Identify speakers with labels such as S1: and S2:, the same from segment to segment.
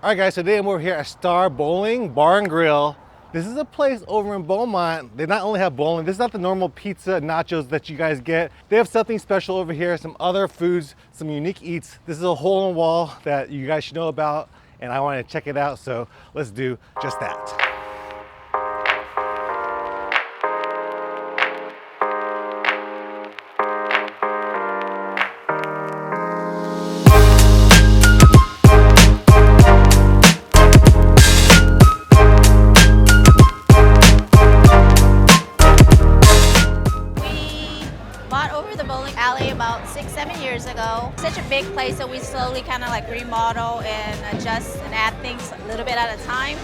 S1: All right, guys, so today I'm over here at Star Bowling Bar and Grill. This is a place over in Beaumont. They not only have bowling, this is not the normal pizza and nachos that you guys get. They have something special over here, some other foods, some unique eats. This is a hole in the wall that you guys should know about, and I want to check it out, so let's do just that.
S2: About 6-7 years ago. Such a big place, so we slowly kind of like remodel and adjust and add things a little bit at a time.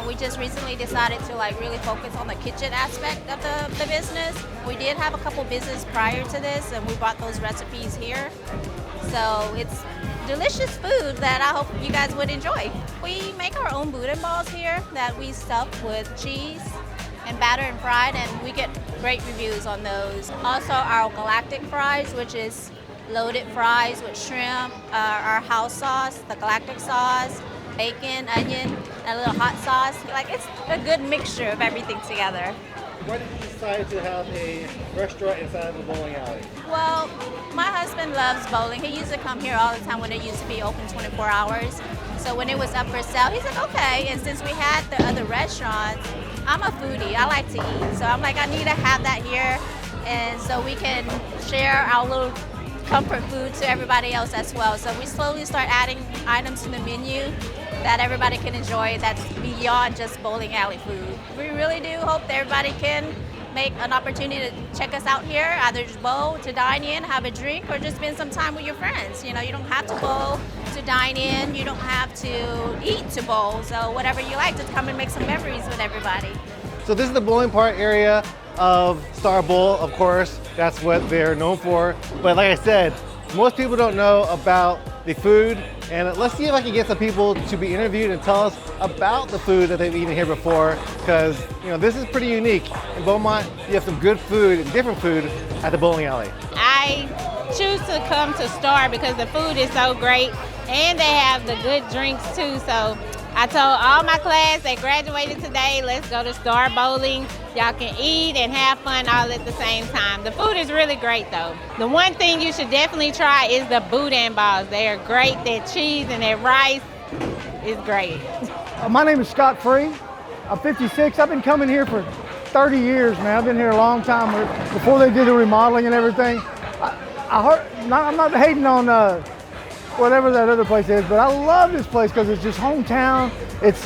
S2: We just recently decided to like really focus on the kitchen aspect of the business. We did have a couple businesses prior to this, and we brought those recipes here. So it's delicious food that I hope you guys would enjoy. We make our own boudin balls here that we stuff with cheese and batter and fried, and we get great reviews on those. Also our galactic fries, which is loaded fries with shrimp, our house sauce, the galactic sauce, bacon, onion, and a little hot sauce. Like, it's a good mixture of everything together.
S1: Why did you decide to have a restaurant inside of a bowling alley?
S2: Well, my husband loves bowling. He used to come here all the time when it used to be open 24 hours. So when it was up for sale, he's like, okay. And since we had the other restaurants, I'm a foodie, I like to eat. So I'm like, I need to have that here. And so we can share our little comfort food to everybody else as well. So we slowly start adding items to the menu that everybody can enjoy that's beyond just bowling alley food. We really do hope that everybody can make an opportunity to check us out here, either just bowl, to dine in, have a drink, or just spend some time with your friends. You know, you don't have to bowl to dine in, you don't have to eat to bowl, so whatever you like, just come and make some memories with everybody.
S1: So this is the bowling part area of Star Bowl, of course. That's what they're known for. But like I said, most people don't know about the food, and let's see if I can get some people to be interviewed and tell us about the food that they've eaten here before, because you know, this is pretty unique. In Beaumont, you have some good food and different food at the bowling alley.
S3: I choose to come to Star because the food is so great and they have the good drinks too. So I told all my class that graduated today, let's go to Star Bowling. Y'all can eat and have fun all at the same time. The food is really great though. The one thing you should definitely try is the boudin balls. They are great. Their cheese and their rice is great.
S4: My name is Scott Free. I'm 56. I've been coming here for 30 years, man. I've been here a long time. Before they did the remodeling and everything. I'm not hating on whatever that other place is, but I love this place because it's just hometown. It's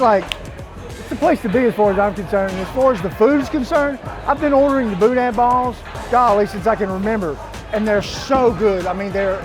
S4: the place to be as far as I'm concerned. And as far as the food is concerned, I've been ordering the boudin balls, golly, since I can remember. And they're so good. I mean, they're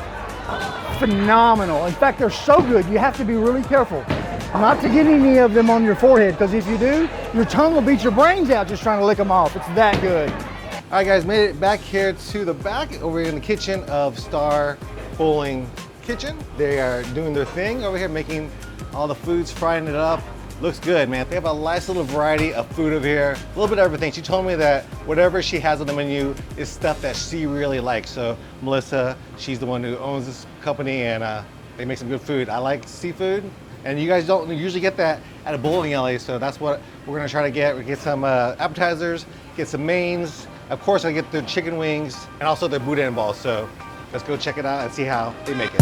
S4: phenomenal. In fact, they're so good, you have to be really careful not to get any of them on your forehead, because if you do, your tongue will beat your brains out just trying to lick them off. It's that good.
S1: All right, guys, made it back here to the back over in the kitchen of Star Bowling Kitchen. They are doing their thing over here, making all the foods, frying it up. Looks good, man. They have a nice little variety of food over here. A little bit of everything. She told me that whatever she has on the menu is stuff that she really likes. So Melissa, she's the one who owns this company, and they make some good food. I like seafood, and you guys don't usually get that at a bowling alley, so that's what we're gonna try to get. We get some appetizers, get some mains. Of course, I get the chicken wings and also their boudin balls. So let's go check it out and see how they make it.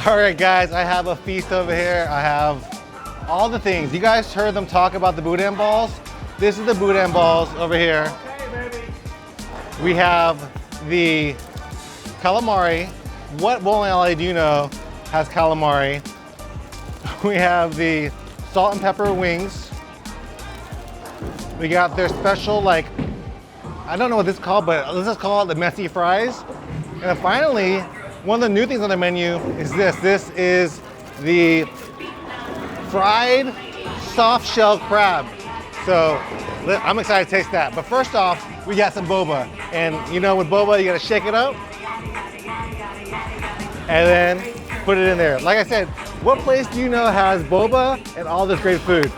S1: All right, guys, I have a feast over here. I have all the things. You guys heard them talk about the boudin balls. This is the boudin balls over here.
S4: Hey, baby.
S1: We have the calamari. What bowling alley do you know has calamari? We have the salt and pepper wings. We got their special, like, I don't know what this is called, but let's just call it the messy fries. And then finally, one of the new things on the menu is this. This is the fried soft shell crab. So I'm excited to taste that. But first off, we got some boba. And you know, with boba, you gotta shake it up and then put it in there. Like I said, what place do you know has boba and all this great food?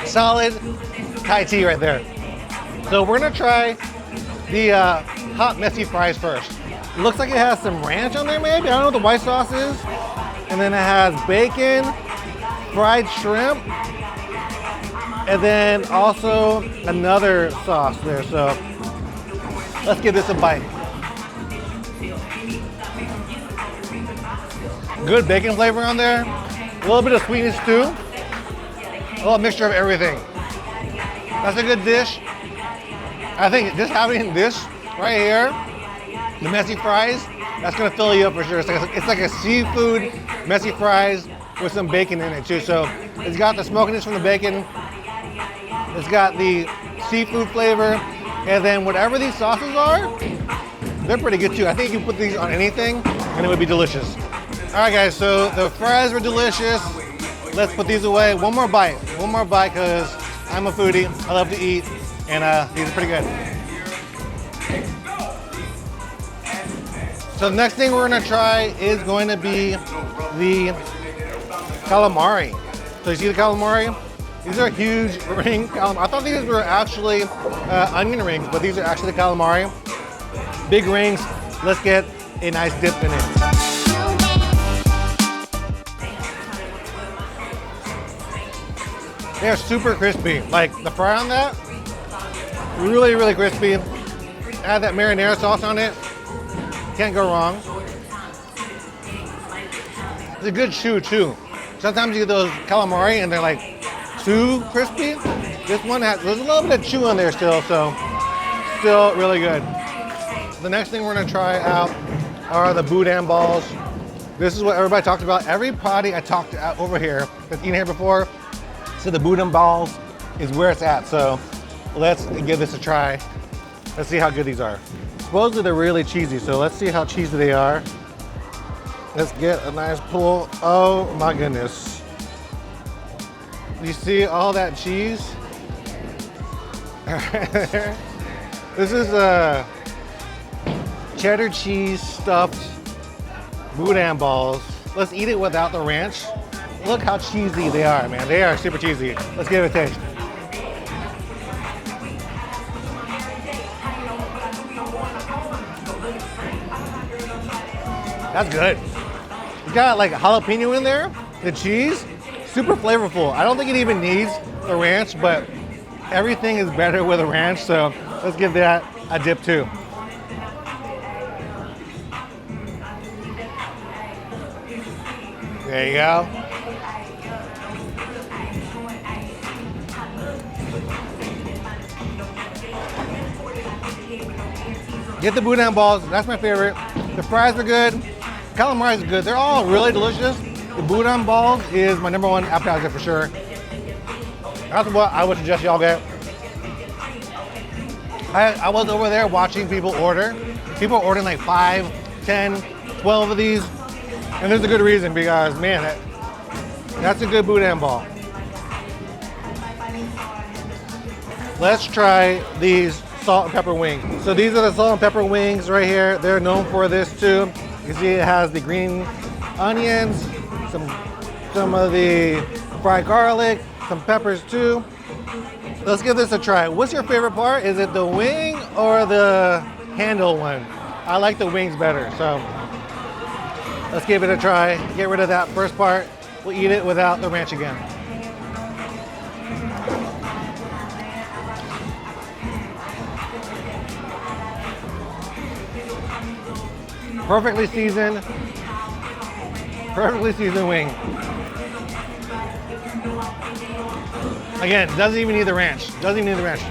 S1: Solid Thai tea right there. So we're gonna try the hot messy fries first. It looks like it has some ranch on there maybe. I don't know what the white sauce is. And then it has bacon, fried shrimp, and then also another sauce there. So let's give this a bite. Good bacon flavor on there. A little bit of sweetness too. A little mixture of everything. That's a good dish. I think just having this right here, the messy fries, that's gonna fill you up for sure. It's like a seafood messy fries with some bacon in it too. So it's got the smokiness from the bacon. It's got the seafood flavor. And then whatever these sauces are, they're pretty good too. I think you can put these on anything and it would be delicious. All right guys, so the fries were delicious. Let's put these away. One more bite because I'm a foodie. I love to eat and these are pretty good. So the next thing we're gonna try is going to be the calamari. So you see the calamari? These are huge ring calamari. I thought these were actually onion rings, but these are actually the calamari. Big rings. Let's get a nice dip in it. They're super crispy. Like the fry on that, really, really crispy. Add that marinara sauce on it. Can't go wrong. It's a good chew too. Sometimes you get those calamari and they're like too crispy. This one has, there's a little bit of chew on there still, so still really good. The next thing we're gonna try out are the boudin balls. This is what everybody talked about. Every party I talked to over here that's eaten here before said the boudin balls is where it's at. So let's give this a try. Let's see how good these are. Supposedly they're really cheesy, so let's see how cheesy they are. Let's get a nice pull. Oh my goodness. You see all that cheese? This is a cheddar cheese stuffed boudin balls. Let's eat it without the ranch. Look how cheesy they are, man. They are super cheesy. Let's give it a taste. That's good. It's got like a jalapeno in there. The cheese, super flavorful. I don't think it even needs the ranch, but everything is better with a ranch, so let's give that a dip too. There you go. Get the boudin balls, that's my favorite. The fries are good, calamari is good. They're all really delicious. The boudin balls is my #1 appetizer for sure. That's what I would suggest y'all get. I was over there watching people order. People are ordering like 5, 10, 12 of these. And there's a good reason because, man, that's a good boudin ball. Let's try these salt and pepper wings. So these are the salt and pepper wings right here. They're known for this too. You see it has the green onions, some of the fried garlic, some peppers too. Let's give this a try. What's your favorite part? Is it the wing or the handle one? I like the wings better, so let's give it a try. Get rid of that first part. We'll eat it without the ranch again. Perfectly seasoned wing. Again, doesn't even need the ranch. Doesn't even need the ranch.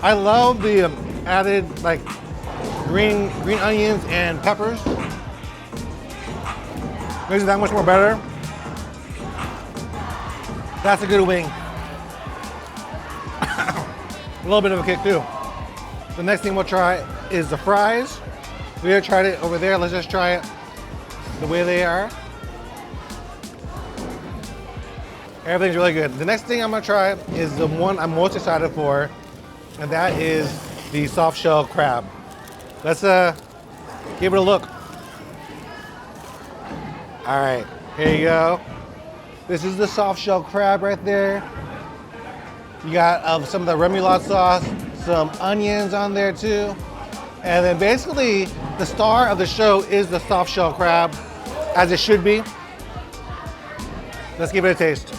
S1: I love the added like green onions and peppers. Makes it that much more better. That's a good wing. A little bit of a kick too. The next thing we'll try is the fries. We already tried it over there. Let's just try it the way they are. Everything's really good. The next thing I'm gonna try is the one I'm most excited for, and that is the soft shell crab. Let's give it a look. All right, here you go. This is the soft shell crab right there. You got some of the remoulade sauce, some onions on there too. And then basically the star of the show is the soft shell crab, as it should be. Let's give it a taste.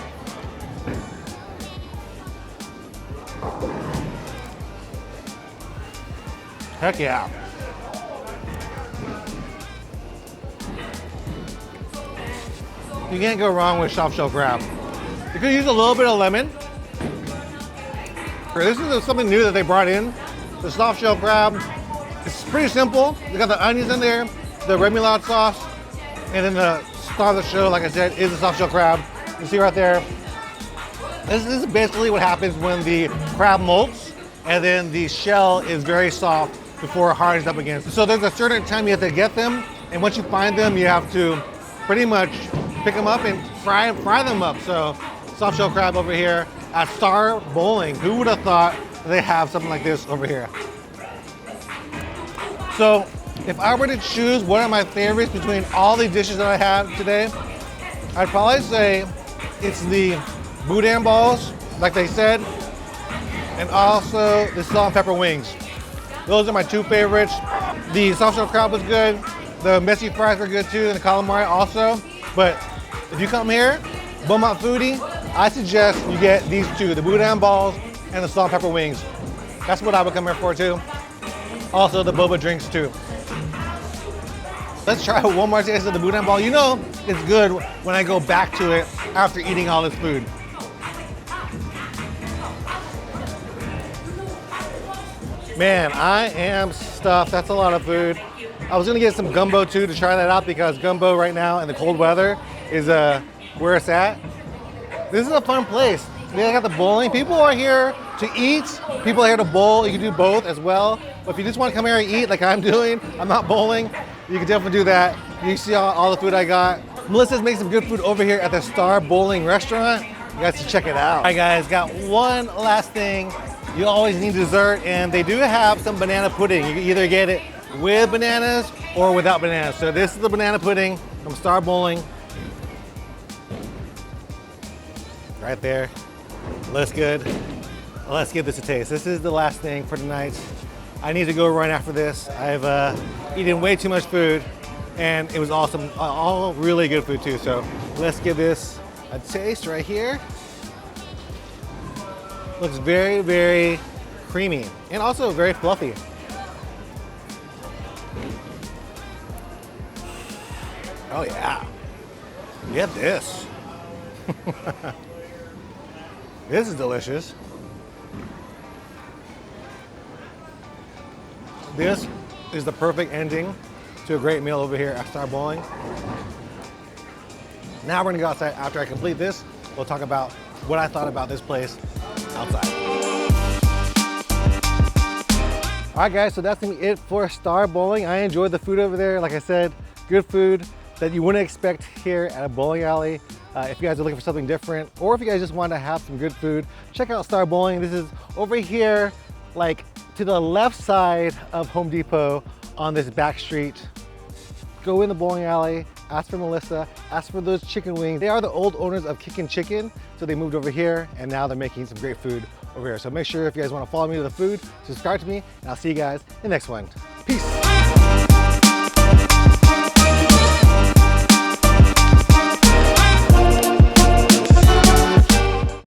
S1: Heck yeah. You can't go wrong with soft shell crab. You could use a little bit of lemon. This is something new that they brought in. The soft shell crab. It's pretty simple. They got the onions in there, the remoulade sauce, and then the star of the show, like I said, is the soft shell crab. You see right there. This is basically what happens when the crab molts, and then the shell is very soft before it hardens up again. So there's a certain time you have to get them, and once you find them, you have to pretty much pick them up and fry them up. So soft shell crab over here at Star Bowling. Who would have thought they have something like this over here? So if I were to choose one of my favorites between all the dishes that I have today, I'd probably say it's the boudin balls, like they said, and also the salt and pepper wings. Those are my two favorites. The soft shell crab was good. The messy fries were good too, and the calamari also. But if you come here, Beaumont Foodie, I suggest you get these two, the boudin balls and the salt and pepper wings. That's what I would come here for too. Also the boba drinks too. Let's try one more taste of the boudin ball. You know it's good when I go back to it after eating all this food. Man, I am stuffed. That's a lot of food. I was gonna get some gumbo too to try that out because gumbo right now in the cold weather is where it's at. This is a fun place. They got the bowling. People are here to eat. People are here to bowl. You can do both as well. But if you just want to come here and eat like I'm doing, I'm not bowling, you can definitely do that. You see all the food I got. Melissa's making some good food over here at the Star Bowling restaurant. You guys should check it out. All right guys, got one last thing. You always need dessert, and they do have some banana pudding. You can either get it with bananas or without bananas. So this is the banana pudding from Star Bowling. Right there. Looks good. Let's give this a taste. This is the last thing for tonight. I need to go run after this. I've eaten way too much food, and it was awesome. All really good food too. So let's give this a taste right here. Looks very, very creamy and also very fluffy. Oh yeah, get this. This is delicious. This is the perfect ending to a great meal over here at Star Bowling. Now we're gonna go outside. After I complete this, we'll talk about what I thought about this place outside. All right guys, so that's gonna be it for Star Bowling. I enjoyed the food over there. Like I said, good food that you wouldn't expect here at a bowling alley. If you guys are looking for something different, or if you guys just want to have some good food, check out Star Bowling. This is over here, like to the left side of Home Depot on this back street. Go in the bowling alley, ask for Melissa, ask for those chicken wings. They are the old owners of Kickin' Chicken, so they moved over here and now they're making some great food over here. So make sure if you guys want to follow me to the food, subscribe to me, and I'll see you guys in the next one. Peace.